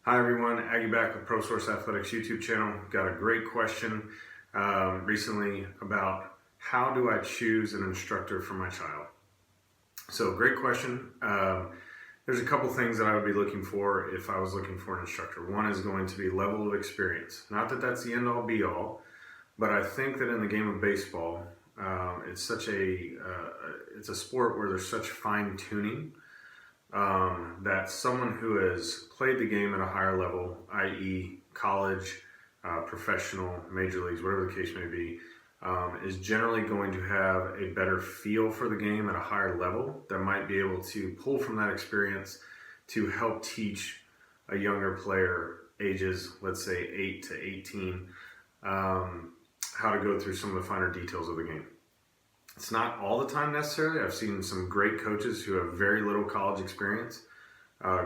Hi everyone, Aggie back with Pro Source Athletics YouTube channel. Got a great question recently about how do I choose an instructor for my child? So great question. There's a couple things that I would be looking for if I was looking for an instructor. One is going to be level of experience. Not that that's the end all be all, but I think that in the game of baseball, it's a sport where there's such fine tuning that someone who has played the game at a higher level, i.e. college, professional, major leagues, whatever the case may be, is generally going to have a better feel for the game at a higher level that might be able to pull from that experience to help teach a younger player, ages, let's say 8 to 18, how to go through some of the finer details of the game. It's not all the time necessarily. I've seen some great coaches who have very little college experience,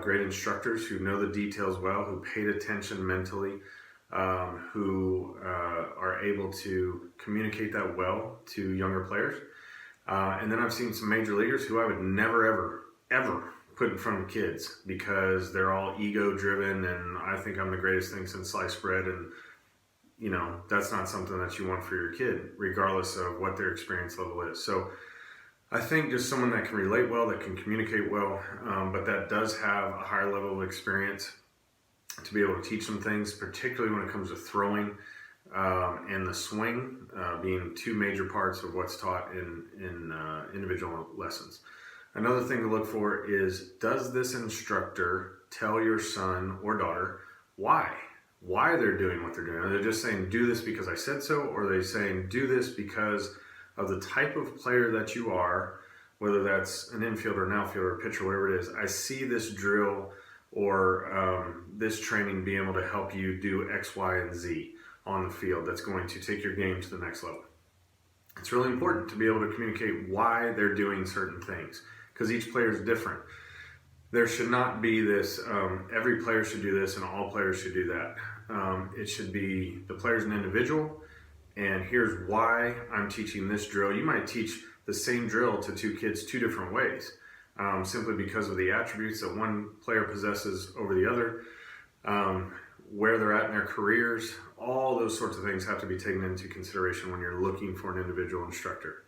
great instructors who know the details well, who paid attention mentally, who are able to communicate that well to younger players. And then I've seen some major leaguers who I would never, ever put in front of kids because they're all ego driven and I think I'm the greatest thing since sliced bread, and you know, that's not something that you want for your kid, regardless of what their experience level is. So I think just someone that can relate well, that can communicate well, but that does have a higher level of experience to be able to teach them things, particularly when it comes to throwing and the swing, being two major parts of what's taught in individual lessons. Another thing to look for is, does this instructor tell your son or daughter why they're doing what they're doing? Are they just saying, do this because I said so? Or are they saying, do this because of the type of player that you are, whether that's an infielder, an outfielder, a pitcher, whatever it is? I see this drill or this training being able to help you do X, Y, and Z on the field that's going to take your game to the next level. It's really important to be able to communicate why they're doing certain things because each player is different. There should not be this, every player should do this and all players should do that. It should be the player's an individual, and here's why I'm teaching this drill. You might teach the same drill to two kids two different ways, simply because of the attributes that one player possesses over the other, where they're at in their careers. All those sorts of things have to be taken into consideration when you're looking for an individual instructor.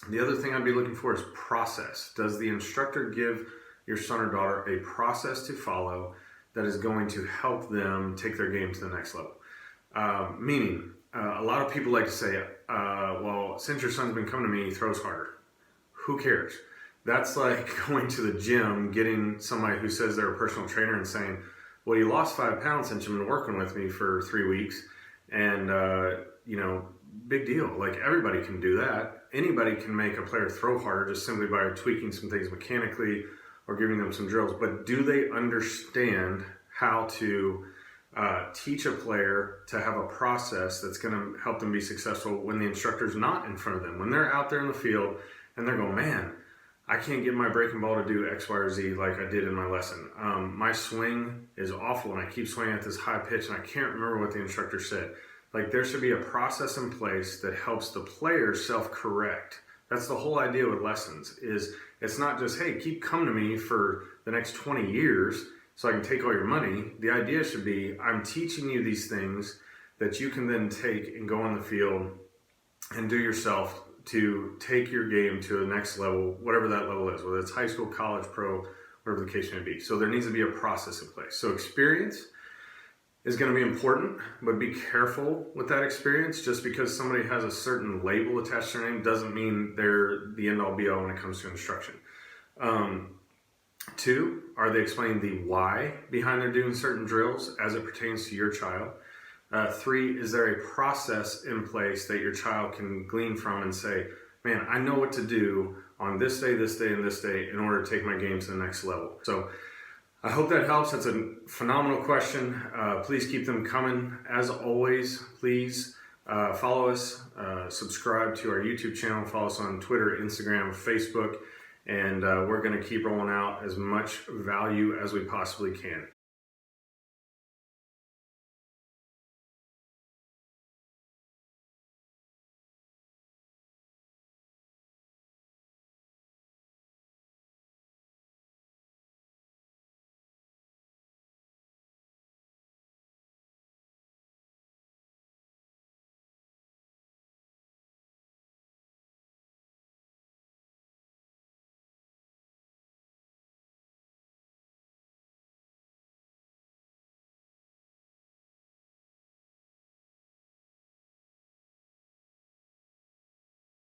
The other thing I'd be looking for is process. Does the instructor give your son or daughter a process to follow that is going to help them take their game to the next level? Meaning, a lot of people like to say, well, since your son's been coming to me, he throws harder. Who cares? That's like going to the gym, getting somebody who says they're a personal trainer and saying, well, you lost 5 pounds since you've been working with me for 3 weeks. And, big deal. Like, everybody can do that. Anybody can make a player throw harder just simply by tweaking some things mechanically or giving them some drills. But do they understand how to teach a player to have a process that's going to help them be successful when the instructor's not in front of them? When they're out there in the field and they're going, man, I can't get my breaking ball to do X, Y, or Z like I did in my lesson. My swing is awful and I keep swinging at this high pitch and I can't remember what the instructor said. Like, there should be a process in place that helps the player self-correct. That's the whole idea with lessons, is it's not just, hey, keep coming to me for the next 20 years so I can take all your money. The idea should be, I'm teaching you these things that you can then take and go on the field and do yourself to take your game to the next level, whatever that level is, whether it's high school, college, pro, whatever the case may be. So there needs to be a process in place. So experience is going to be important, but be careful with that experience. Just because somebody has a certain label attached to their name doesn't mean they're the end all be all when it comes to instruction. 2, are they explaining the why behind their doing certain drills as it pertains to your child? 3, is there a process in place that your child can glean from and say, man, I know what to do on this day, this day, and this day in order to take my game to the next level? So I hope that helps. That's a phenomenal question. Please keep them coming. As always, please follow us, subscribe to our YouTube channel, follow us on Twitter, Instagram, Facebook, and we're going to keep rolling out as much value as we possibly can.